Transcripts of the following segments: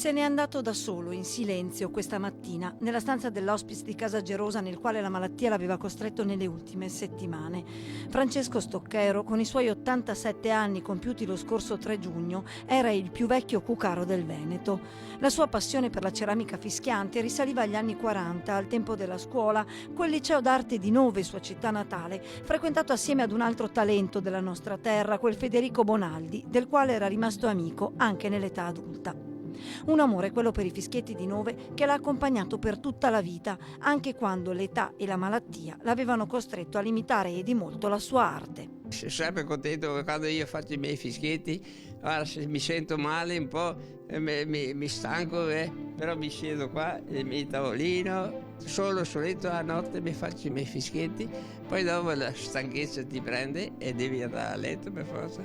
Se n'è andato da solo, in silenzio, questa mattina, nella stanza dell'hospice di Casa Gerosa nel quale la malattia l'aveva costretto nelle ultime settimane. Francesco Stocchero, con i suoi 87 anni compiuti lo scorso 3 giugno, era il più vecchio cucaro del Veneto. La sua passione per la ceramica fischiante risaliva agli anni 40, al tempo della scuola, quel liceo d'arte di Nove, sua città natale, frequentato assieme ad un altro talento della nostra terra, quel Federico Bonaldi, del quale era rimasto amico anche nell'età adulta. Un amore, quello per i fischietti di Nove, che l'ha accompagnato per tutta la vita, anche quando l'età e la malattia l'avevano costretto a limitare e di molto la sua arte. Sono sempre contento quando io faccio i miei fischietti. Guarda, se mi sento male un po', mi stanco, però mi siedo qua, il mio tavolino, soletto a notte mi faccio i miei fischietti, poi dopo la stanchezza ti prende e devi andare a letto per forza.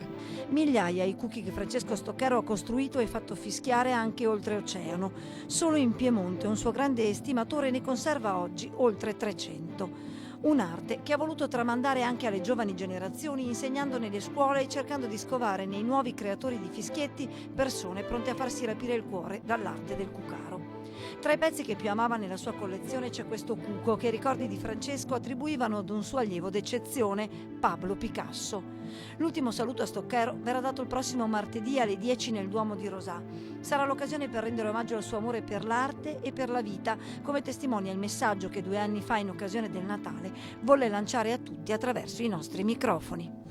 Migliaia i cucchi che Francesco Stocchero ha costruito e fatto fischiare anche oltreoceano. Solo in Piemonte un suo grande estimatore ne conserva oggi oltre 300. Un'arte che ha voluto tramandare anche alle giovani generazioni, insegnando nelle scuole e cercando di scovare nei nuovi creatori di fischietti persone pronte a farsi rapire il cuore dall'arte del cucaro. Tra i pezzi che più amava nella sua collezione c'è questo cuco che i ricordi di Francesco attribuivano ad un suo allievo d'eccezione, Pablo Picasso. L'ultimo saluto a Stocchero verrà dato il prossimo martedì alle 10 nel Duomo di Rosà. Sarà l'occasione per rendere omaggio al suo amore per l'arte e per la vita, come testimonia il messaggio che 2 anni fa, in occasione del Natale, volle lanciare a tutti attraverso i nostri microfoni.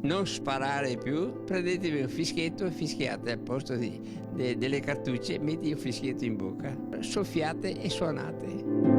Non sparare più, prendetevi un fischietto e fischiate al posto delle cartucce, metti un fischietto in bocca, soffiate e suonate.